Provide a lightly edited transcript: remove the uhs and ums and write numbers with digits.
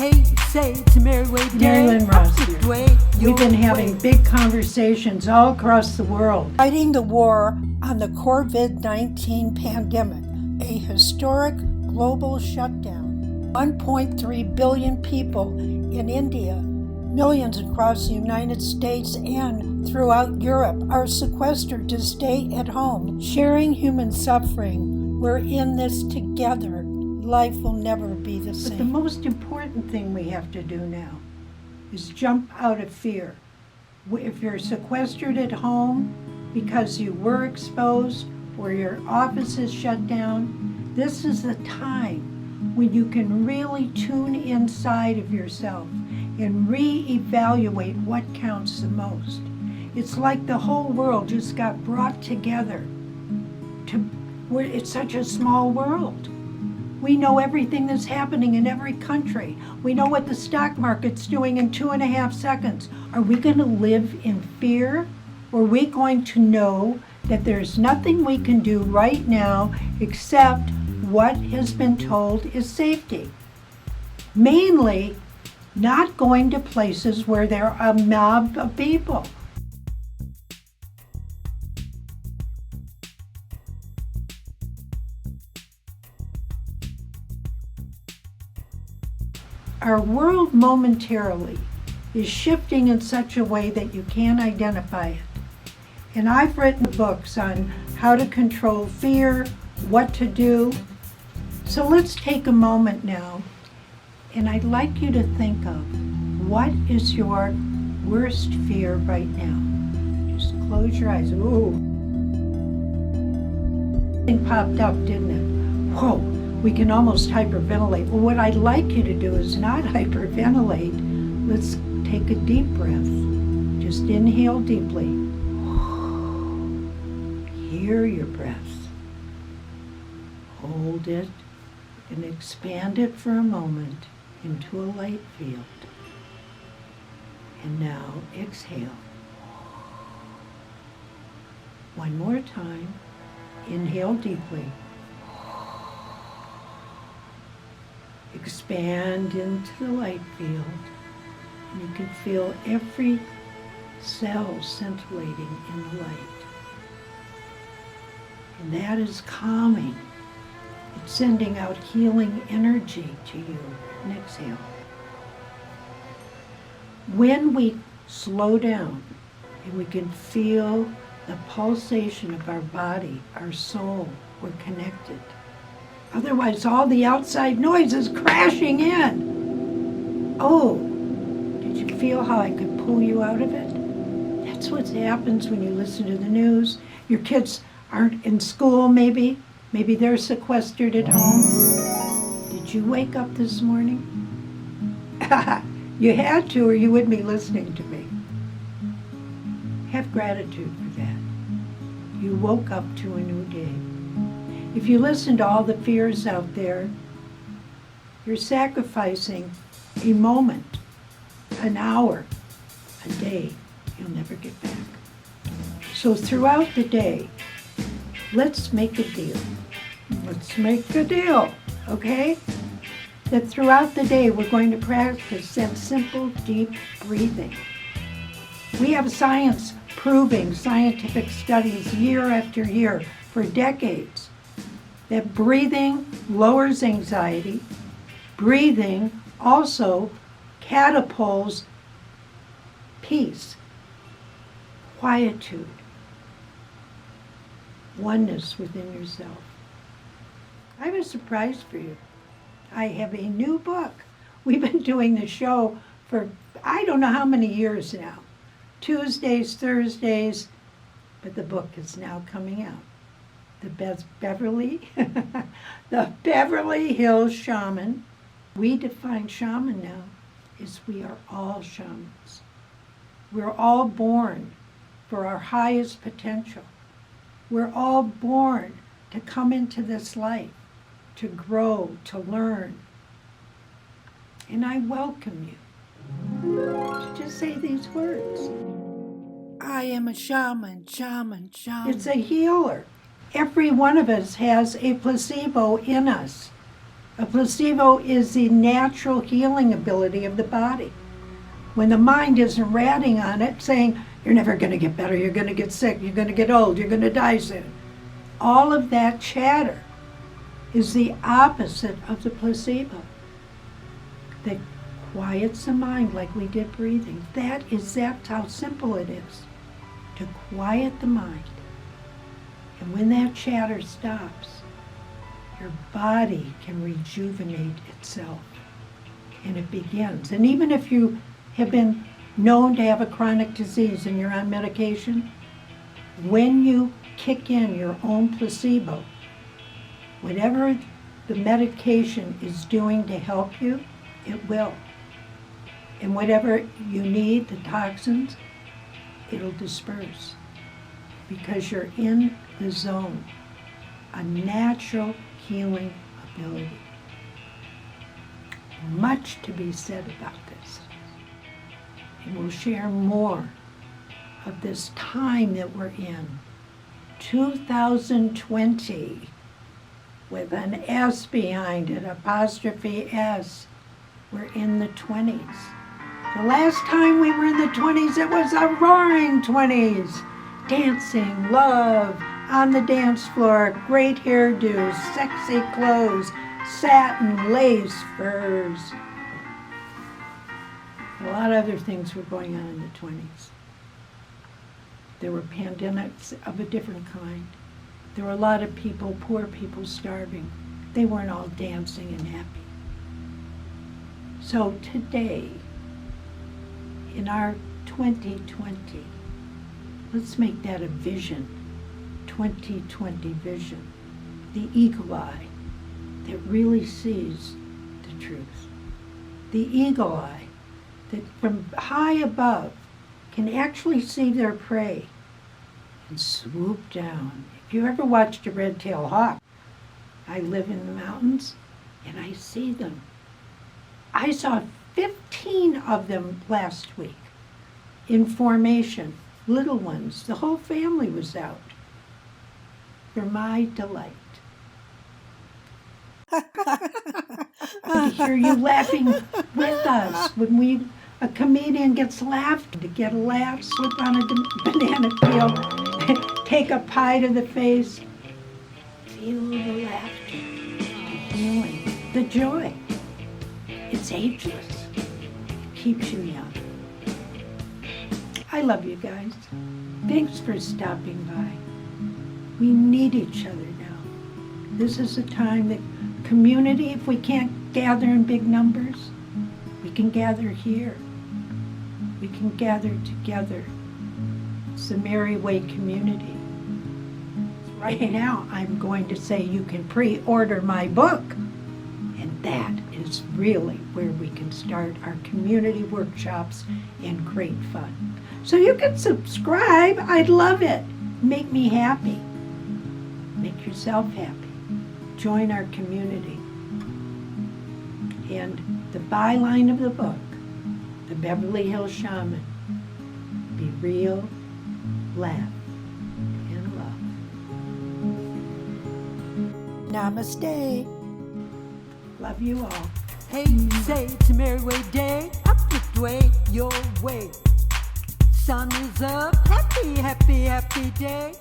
Hey, say it's a merry way day. Mary Lynn Ross here. We've been having big conversations all across the world. Fighting the war on the Covid-19 pandemic, a historic global shutdown. 1.3 billion people in India, millions across the United States and throughout Europe are sequestered to stay at home, sharing human suffering. We're in this together. Life will never be the same. But the most important thing we have to do now is jump out of fear. If you're sequestered at home because you were exposed or your office is shut down, this is the time when you can really tune inside of yourself and reevaluate what counts the most. It's like the whole world just got brought together. It's such a small world. We know everything that's happening in every country. We know what the stock market's doing in 2.5 seconds. Are we going to live in fear? Or are we going to know that there's nothing we can do right now except what has been told is safety? Mainly, not going to places where there are a mob of people. Our world momentarily is shifting in such a way that you can't identify it. And I've written books on how to control fear, what to do. So let's take a moment now, and I'd like you to think of what is your worst fear right now. Just close your eyes. Ooh. Something popped up, didn't it? Whoa. We can almost hyperventilate. Well, what I'd like you to do is not hyperventilate. Let's take a deep breath. Just inhale deeply. Hear your breath. Hold it and expand it for a moment into a light field. And now exhale. One more time. Inhale deeply. Expand into the light field, and you can feel every cell scintillating in the light. And that is calming. It's sending out healing energy to you. And exhale. When we slow down and we can feel the pulsation of our body, our soul, we're connected. Otherwise, all the outside noise is crashing in. Oh, did you feel how I could pull you out of it? That's what happens when you listen to the news. Your kids aren't in school, maybe. Maybe they're sequestered at home. Did you wake up this morning? You had to, or you wouldn't be listening to me. Have gratitude for that. You woke up to a new day. If you listen to all the fears out there, you're sacrificing a moment, an hour, a day you'll never get back. So throughout the day, let's make a deal. Let's make a deal, okay? That throughout the day we're going to practice that simple, deep breathing. We have science proving, scientific studies year after year for decades, that breathing lowers anxiety. Breathing also catapults peace, quietude, oneness within yourself. I have a surprise for you. I have a new book. We've been doing the show for I don't know how many years now. Tuesdays, Thursdays, but the book is now coming out. The Beverly Hills Shaman. We define shaman now as we are all shamans. We're all born for our highest potential. We're all born to come into this life, to grow, to learn. And I welcome you to just say these words. I am a shaman, shaman, shaman. It's a healer. Every one of us has a placebo in us. A placebo is the natural healing ability of the body. When the mind isn't ratting on it, saying, you're never going to get better, you're going to get sick, you're going to get old, you're going to die soon. All of that chatter is the opposite of the placebo. That quiets the mind like we did breathing. That's how simple it is, to quiet the mind. And when that chatter stops, your body can rejuvenate itself. And it begins. And even if you have been known to have a chronic disease and you're on medication, when you kick in your own placebo, whatever the medication is doing to help you, it will. And whatever you need, the toxins, it'll disperse. Because you're in the zone, a natural healing ability. Much to be said about this. And we'll share more of this time that we're in. 2020, with an S behind it, apostrophe S. We're in the 20s. The last time we were in the 20s, it was a roaring 20s. Dancing, love, on the dance floor, great hairdos, sexy clothes, satin, lace, furs. A lot of other things were going on in the 20s. There were pandemics of a different kind. There were a lot of people, poor people, starving. They weren't all dancing and happy. So today, in our 2020, let's make that a vision, 2020 vision, the eagle eye that really sees the truth. The eagle eye that from high above can actually see their prey and swoop down. If you ever watched a red-tailed hawk, I live in the mountains and I see them. I saw 15 of them last week in formation, little ones. The whole family was out for my delight. To hear you laughing with us when a comedian gets laughed, to get a laugh, slip on a banana peel, take a pie to the face, feel the laughter, the healing, the joy. It's ageless. It keeps you young. I love you guys. Thanks for stopping by. We need each other now. This is a time that community, if we can't gather in big numbers, we can gather here. We can gather together. It's the Merrie Way community. Right now, I'm going to say you can pre-order my book. And that is really where we can start our community workshops and great fun. So you can subscribe. I'd love it. Make me happy. Make yourself happy. Join our community. And the byline of the book, The Beverly Hills Shaman, be real, laugh, and love. Namaste. Love you all. Hey, say it's a merry way day, up the way, your way. Sun is up, happy, happy, happy day.